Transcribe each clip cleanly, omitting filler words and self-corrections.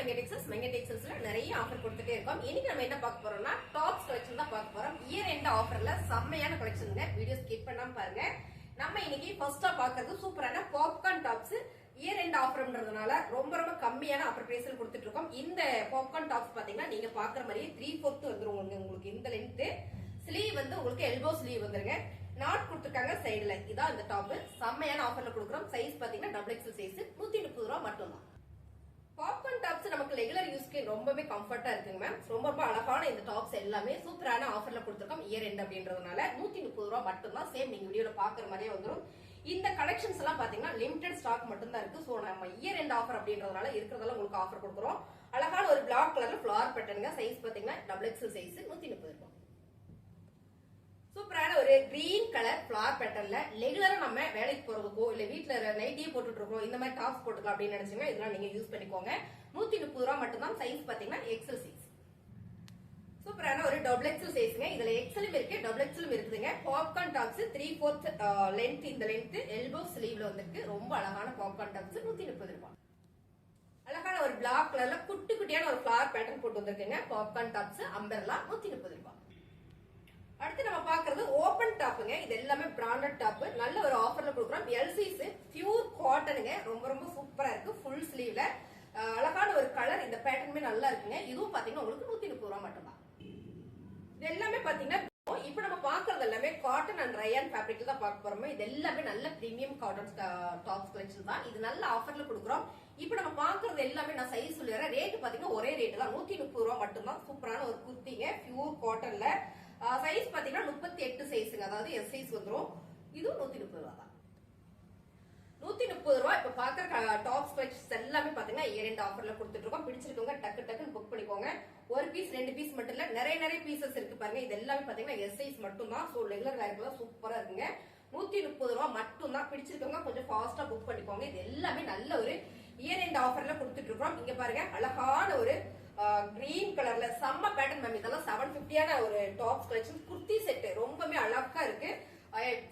Manga நிறைய offer கொடுத்துட்டே இருக்கோம். இன்னைக்கு நம்ம என்ன பார்க்க போறோம்னா டாப்ஸ் கலெக்ஷன் தான் பார்க்க போறோம். இயர் எண்ட் ஆஃபர்ல செம்மையான கலெக்ஷன்ங்க. வீடியோ ஸ்கிப் பண்ணாம பாருங்க. நம்ம இன்னைக்கு ஃபர்ஸ்டா பார்க்கிறது சூப்பரான பாப்கார்ன் டாப்ஸ். இயர் எண்ட் ஆஃபர்ன்றதுனால ரொம்ப கம்மியான ஆஃபர் பிரைஸ்ல கொடுத்துட்டு இருக்கோம். இந்த பாப்கார்ன் டாப்ஸ் பாத்தீங்கன்னா நீங்க பாக்குற மாதிரி 3/4 வந்துரும் உங்களுக்கு இந்த லென்த். ஸ்லீவ் வந்து உங்களுக்கு எல்போ ஸ்லீவ் வந்துருங்க. நாட் கொடுத்துருக்காங்க சைடுல. இதான் இந்த டாப் செம்மையான ஆஃபர்ல கொடுக்குறோம். சைஸ் பாத்தீங்கன்னா XXL சைஸ் 130 ரூபாய் மட்டும் தான். பாப்கார்ன் டாப்ஸ் நமக்கு ரெகுலர் யூஸ்க்கு ரொம்பவே கம்ஃபர்ட்டா இருக்குங்க மேம். ரொம்ப அழகான இந்த டாப்ஸ் எல்லாமே சூப்பரான ஆஃபர்ல கொடுத்துருக்கோம். இயர் எண்ட் அப்படின்றதுனால 130 ரூபாய் மட்டும் தான். சேம் நீங்க வீடியோல பாக்குற மாதிரியே வந்துடும். இந்த கலெக்ஷன்ஸ் எல்லாம் பாத்தீங்கன்னா லிமிடெட் ஸ்டாக் மட்டும் தான் இருக்கு. சோ நம்ம இயர் எண்ட் ஆஃபர் அப்படின்றதுனால இருக்கிறதெல்லாம் உங்களுக்கு ஆஃபர் கொடுக்குறோம். அழகான ஒரு பிளாக் கலர்ல ஃபிளவர் பேட்டர்னுங்க. சைஸ் பாத்தீங்கன்னா XXL சைஸ் 130 ரூபாய். சூப்பரான ஒரு கிரீன் கலர் ஃபிளவர் பேட்டர்ன்ல ரெகுலரா நம்ம வேலைக்கு போறதுக்கோ இல்ல வீட்டுல நைட்டியே போட்டுட்டு இருக்கோம் இந்த மாதிரி டாப்ஸ் போட்டுக்கலாம் அப்படின்னு நினைச்சீங்கன்னா இதெல்லாம் நீங்க யூஸ் பண்ணிக்கோங்க. 130 ரூபாய் மட்டும் தான். சைஸ் பாத்தீங்கன்னா XL சைஸ். சூப்பரான ஒரு XXL சைஸ்ங்க. இதுல XLம் இருக்கு XXLம் இருக்குதுங்க. Popcorn tops 3/4 length. இந்த லென்த் எல்போ ஸ்லீவ்ல வந்திருக்கு. ரொம்ப அழகான பாப்கார்ன் டாப்ஸ் 130 ரூபாய். அழகான ஒரு பிளாக் கலர்ல குட்டி குட்டியான ஒரு ஃபிளவர் பேட்டர்ன் போட்டு வந்திருக்குங்க. பாப்கார்ன் டாப்ஸ் அம்பர்லா 130 ரூபாய். அடுத்து நம்ம பாக்குறது ஓபன் டாப்புங்க. இது எல்லாமே பிராண்டட் டாப். நல்ல ஒரு ஆஃபர்ல கொடுக்குறோம். எல் சைஸ் பியூர் காட்டனுங்க. ரொம்ப சூப்பரா இருக்கு. ஃபுல் ஸ்லீவ்ல அழகான ஒரு கலர். இந்த பேட்டர்னுமே நல்லா இருக்குங்க. இதுவும் பாத்தீங்கன்னா உங்களுக்கு 130 ரூபாய் மட்டும் தான். இது எல்லாமே பாத்தீங்கன்னா இப்ப நம்ம பாக்குறது எல்லாமே காட்டன் அண்ட் ரயான் ஃபேப்ரிக்ல தான் பார்க்க போறோம். இது எல்லாமே நல்ல பிரீமியம் காட்டன் டாப்ஸ் கலெக்ஷன் தான். இது நல்ல ஆஃபர்ல கொடுக்குறோம். இப்ப நம்ம பாக்குறது எல்லாமே நான் சைஸ் சொல்லிடுறேன். ரேட் பாத்தீங்கன்னா ஒரே ரேட் தான். 130 ரூபாய் மட்டும் தான். சூப்பரான ஒரு குர்த்திங்க. பியூர் காட்டன்ல சைஸ் பாத்தீங்கன்னா 38 சைஸ்ங்க. அதாவது எஸ் சைஸ் வந்துரும். இதுவும் 130 ரூபாய் தான். 130 ரூபாய். இப்ப பாக்குற டாப்ஸ் கலெக்ஷன்ஸ் எல்லாமே பாத்தீங்கன்னா இயர் எண்ட் ஆஃபர்ல கொடுத்துட்டு இருக்கோம். பிடிச்சிருக்கவங்க டக்குன்னு புக் பண்ணிக்கோங்க. ஒரு பீஸ் 2 பீஸ் மட்டும் இல்ல, நிறைய பீசஸ் இருக்கு பாருங்க. இது எல்லாமே பாத்தீங்கன்னா எஸ் சைஸ் மட்டும் தான். சோ ரெகுலர் வேர்க்கு சூப்பரா இருக்குங்க. 130 ரூபாய் மட்டும் தான். பிடிச்சிருக்கவங்க கொஞ்சம் ஃபாஸ்டா புக் பண்ணிக்கோங்க. இது எல்லாமே நல்ல ஒரு இயர் எண்ட் ஆஃபர்ல கொடுத்துட்டு இருக்கோம். இங்க பாருங்க அழகான ஒரு கிரீன் கலர்ல செம்ம பேட்டர்ன் மேம். இதெல்லாம் 750 ஒரு டாப்ஸ் கலெக்ஷன். குர்த்தி செட் ரொம்பவே அழகா இருக்கு.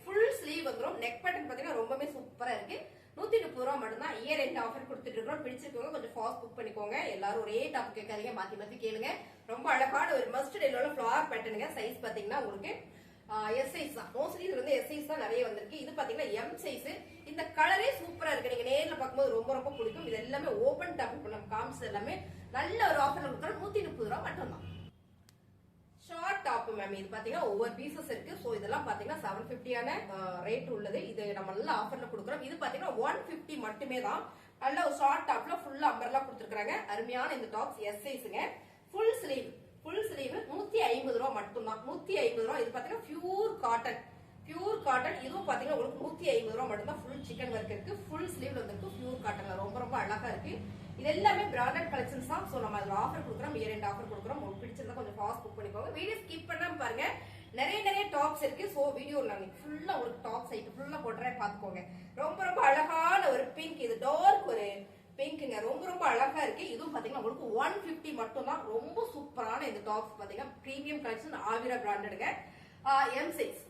ஃபுல் ஸ்லீவ் வந்துரும். நெக் பேட்டர்ன் பாத்தீங்கன்னா ரொம்பவே சூப்பரா இருக்கு. 130 ரூபாய் மட்டும் தான். இயர் எண்ட் ஆஃபர் கொடுத்துட்டு இருக்கோம். பிடிச்சிருக்கவங்க கொஞ்சம் ஃபாஸ்ட் புக் பண்ணிக்கோங்க. எல்லாரும் ஒரே டாப் கேட்காதீங்க, மாத்தி கேளுங்க. ரொம்ப அழகான ஒரு மஸ்டர்ட் எல்லோல ஃபிளவர் பேட்டர்னுங்க. சைஸ் பாத்தீங்கன்னா உங்களுக்கு எஸ் சைஸ் தான். மோஸ்ட்லி இது வந்து எஸ் சைஸ் தான் நிறைய வந்திருக்கு. இது பாத்தீங்கன்னா எம் சைஸ். இந்த கலரே சூப்பரா இருக்கு. நீங்க நேர்ல பார்க்கும்போது ரொம்ப பிடிக்கும். இது எல்லாமே ஓபன் டாப். இப்ப நம்ம காமிச்சது எல்லாமே நல்ல ஒரு ஆஃபர்ல கொடுக்குறோம். 130 ரூபாய் மட்டும் தான். Short top ma'am. இது பாத்தீங்கன்னா ஒவ்வொரு பீசஸ் இருக்கு. சோ இதெல்லாம் பாத்தீங்கன்னா 750 ரேட் உள்ளது. இது நம்ம நல்ல ஆஃபர்ல கொடுக்குறோம். இது பாத்தீங்கன்னா 150 மட்டுமே தான். நல்ல ஒரு ஷார்ட் டாப்ல ஃபுல்லா அம்பர்லா கொடுத்துருக்காங்க. அருமையான இந்த டாப்ஸ் எஸ் சைஸ்ங்க. ஃபுல் ஸ்லீவ் 150 ரூபாய் மட்டும் தான். 150 ரூபாய். இது பாத்தீங்கன்னா பியூர் காட்டன். இதுவும் பாத்தீங்கன்னா உங்களுக்கு 150 ரூபாய் மட்டும் தான். ஃபுல் சிக்கன் ஒர்க் இருக்கு. ஃபுல் ஸ்லீவ்ல வந்துருக்கு. பியூர் காட்டன்ல ரொம்ப அழகா இருக்கு. இது எல்லாமே பிராண்டட் கலெக்ஷன்ஸ் தான். சோ நம்ம அதுல ஆஃபர் கொடுக்குறோம். இயர் எண்ட் ஆஃபர் கொடுக்குறோம். உங்களுக்கு பிடிச்சிருந்தா கொஞ்சம் ஃபாஸ்ட் புக் பண்ணிக்கோங்க. வீடியோ ஸ்கிப் பண்ணாம பாருங்க. நிறைய டாப்ஸ் இருக்கு. சோ வீடியோ நான் ஃபுல்லா உங்களுக்கு டாப் சைட் ஃபுல்லா போடுறேன் பாத்துக்கோங்க. ரொம்ப அழகான ஒரு பிங்க். இது டார்க் ஒரு பிங்க்ங்க. ரொம்ப அழகா இருக்கு. இதுவும் பாத்தீங்கன்னா உங்களுக்கு 150 மட்டும் தான். ரொம்ப சூப்பரான இந்த டாப்ஸ் பாத்தீங்கன்னா பிரீமியம் கலெக்ஷன் ஆவிரா பிராண்டடுங்க. M size.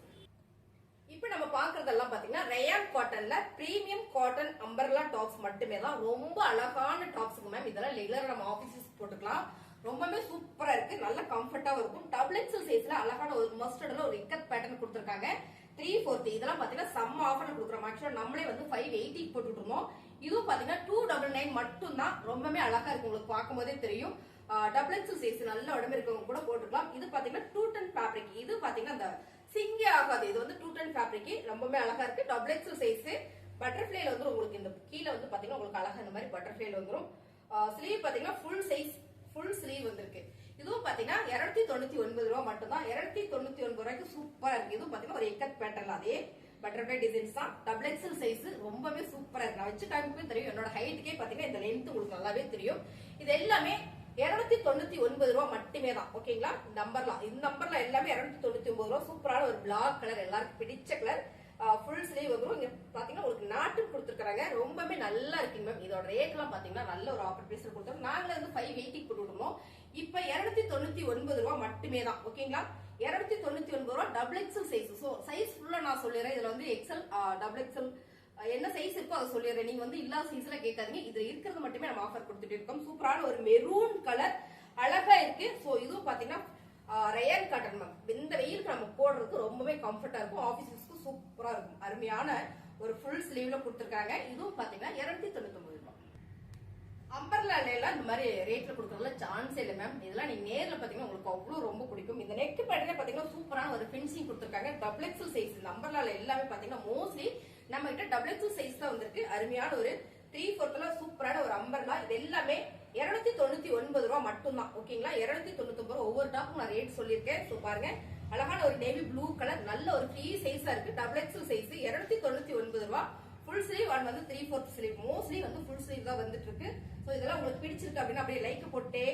இப்ப நம்ம பாக்குறதெல்லாம் பாத்தீங்கன்னா ரயான் காட்டன்ல பிரீமியம் காட்டன் அம்பர்லா டாப்ஸ் மட்டுமே தான். ரொம்ப அழகான டாப்ஸ்ங்க மேம். இதெல்லாம் ரெகுலரா நம்ம ஆபீஸஸ் போட்டுக்கலாம். ரொம்பவே சூப்பரா இருக்கு. நல்ல கம்ஃபர்ட்டா இருக்கும். XXL சைஸ்ல அழகான ஒரு மஸ்டர்ட்ல ஒரு இக்கட் பேட்டர்ன் கொடுத்திருக்காங்க. 340. இதெல்லாம் பாத்தீங்கன்னா செம்ம ஆஃபர்ல கொடுக்குறோம். ஆக்சுவலா நம்மளே வந்து 580 போட்டுட்டு இருந்தோம். இதுவும் பாத்தீங்கன்னா 299 மட்டும் தான். ரொம்பவே அழகா இருக்கு. உங்களுக்கு பார்க்கும் போதே தெரியும். XXL சைஸ் நல்ல உடம்பு இருக்கவங்க கூட போட்டுக்கலாம். இது பாத்தீங்கன்னா 210 ஃபேப்ரிக். இது பாத்தீங்கன்னா அந்த சிங்கே ஆகாது. இது வந்து 210 ஃபேப்ரிக். ரொம்பவே அழகா இருக்கு. XXL size. பட்டர்ஃபிளைல வந்து உங்களுக்கு இந்த கீழ வந்து பாத்தீங்கன்னா உங்களுக்கு அழகா இந்த மாதிரி பட்டர்ஃபிளைல வந்துரும். ஸ்லீவ் பாத்தீங்கன்னா ஃபுல் ஸ்லீவ் வந்திருக்கு. இதுவும் பாத்தீங்கன்னா 299 ரூபாய் மட்டும் தான். 299 ரூபாய்க்கு சூப்பரா இருக்கு. இதுவும் பாத்தீங்கன்னா ஒரு எக்கட் பேட்டர்ல அதே பட்டர்ஃபிளை டிசைன்ஸ் தான். XXL சைஸ் ரொம்பவே சூப்பரா இருக்கு. நான் வச்சு காமிக்கும் தெரியும். என்னோட ஹைட்டுக்கே பாத்தீங்கன்னா இந்த லென்த் உங்களுக்கு நல்லாவே தெரியும். இது எல்லாமே 299 ரூபாய் மட்டுமே தான். ஓகேங்களா? இந்த நம்பர்ல எல்லாமே 299 ரூபாய். சூப்பரான ஒரு பிளாக் கலர். எல்லாருக்கும் பிடிச்ச கலர். ஃபுல் ஸ்லீவ் வந்துரும். இங்க பாத்தீங்கன்னா உங்களுக்கு நாட்டு கொடுத்துருக்காங்க. ரொம்பவே நல்லா இருக்கு மேம். இதோட ரேட் எல்லாம் பாத்தீங்கன்னா நல்ல ஒரு ஆஃபர் பிரைஸ்ல கொடுத்தோம். நாங்களே வந்து 580 போட்டு விட்டுருந்தோம். இப்ப 299 ரூபாய் மட்டுமே தான். ஓகேங்களா? 299 ரூபாய் XXL சைஸ். சோ சைஸ் ஃபுல்லா நான் சொல்லிடுறேன். இதுல வந்து XL XXL என்ன சைஸ் இருக்கோ அதை சொல்லிடுறேன். நீங்க வந்து இல்லாத சைஸ்ல கேட்காதீங்க. இதுல இருக்கிறது மட்டுமே நம்ம ஆஃபர் கொடுத்துட்டு இருக்கோம். சூப்பரான ஒரு மெரூன் கலர் அழகா இருக்கு. சோ இதுவும் பாத்தீங்கன்னா ரயன் காட்டன் மேம். இந்த வெயிலுக்கு நம்ம போடுறதுக்கு ரொம்பவே கம்ஃபர்டா இருக்கும். ஆபீஸ்க்கு சூப்பரா இருக்கும். அருமையான ஒரு ஃபுல் ஸ்லீவ்ல கொடுத்துருக்காங்க. இதுவும் பாத்தீங்கன்னா 299 ரூபாய். அம்பர்லால எல்லாம் இந்த மாதிரி ரேட்ல கொடுக்கறதுல சான்ஸ் இல்லை மேம். இதெல்லாம் நீங்க நேர்ல பாத்தீங்கன்னா உங்களுக்கு அவ்வளவு ரொம்ப பிடிக்கும். இந்த நெக் பேட்டர்ல பாத்தீங்கன்னா சூப்பரான ஒரு ஃபினிஷிங் கொடுத்துருக்காங்க. Double XL size. இந்த அம்பர்லால எல்லாமே பாத்தீங்கன்னா மோஸ்ட்லி நம்ம கிட்ட டபுள் எக்ஸல் சைஸ் தான் வந்திருக்கு. அருமையான ஒரு 3/4 சூப்பரான ஒரு அம்பர்லா. இது எல்லாமே 299 ரூபாய் மட்டும்தான். ஓகேங்களா, 299 ரூபாய். ஒவ்வொரு டாப்பும் நான் ரேட் சொல்லியிருக்கேன். சோ பாருங்க, அழகான ஒரு நேவி ப்ளூ கலர், நல்ல ஒரு ஃப்ரீ சைஸா இருக்கு. டபுள் எக்ஸல் சைஸ் 299 ரூபாய். ஃபுல் ஸ்லீவ் அண்ட் வந்து 3/4 ஸ்லீவ். மோஸ்ட்லி வந்து ஃபுல் ஸ்லீவ் தான் வந்துட்டு இருக்கு. சோ இதெல்லாம் உங்களுக்கு பிடிச்சிருக்கு அப்படின்னா அப்படியே லைக் போட்டு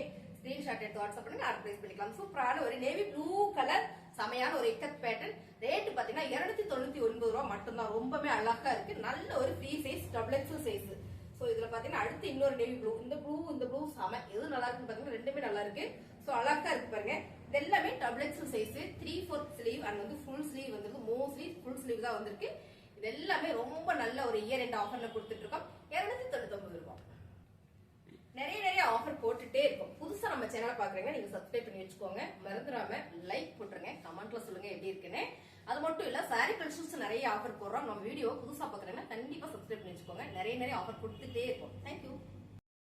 ஸ்கிரீன்ஷாட் எடுத்து வாட்ஸ்அப் பண்ணுங்க, அட்வைஸ் பண்ணிக்கலாம். சூப்பரான ஒரு நேவி ப்ளூ கலர், சமையான ஒரு இக்கத் பேட்டர்ன். ரேட் பாத்தீங்கன்னா 299 ரூபாய் மட்டும்தான். ரொம்பவே அழகா இருக்கு. நல்ல ஒரு free size, double XL size. So இதுல பாத்தீங்கன்னா அடுத்து இன்னொரு நேவி ப்ளூ. இந்த ப்ளூ செம. எது நல்லா இருக்குன்னு பாத்தீங்கன்னா ரெண்டுமே நல்லா இருக்கு. சோ அழகா இருக்கு பாருங்க. இது எல்லாமே double XL size, 3/4 sleeve and வந்து ஃபுல் ஸ்லீவ் வந்து மோஸ்ட்லி ஃபுல் ஸ்லீவ் தான் வந்திருக்கு. இது எல்லாமே ரொம்ப நல்ல ஒரு இயர் எண்ட் ஆஃபர்ல கொடுத்துட்டு இருக்கோம். 299 ரூபாய். நிறைய ஆஃபர் போட்டுட்டே இருக்கும். புதுசா நம்ம சேனலை பாக்குறீங்க, நீங்க சப்ஸ்கிரைப் பண்ணி வச்சுக்கோங்க. மறந்துடாம லைக் போட்டுருங்க, கமெண்ட்ல சொல்லுங்க எப்படி இருக்குன்னு. அது மட்டும் இல்ல, சாரி கலெக்ஷன்ஸ் நிறைய ஆஃபர் போடுறோம். நம்ம வீடியோ புதுசா பாக்குறீங்கன்னா கண்டிப்பா சப்ஸ்கிரைப் பண்ணி வச்சுக்கோங்க. நிறைய ஆஃபர் கொடுத்துட்டே இருக்கும். தேங்க்யூ.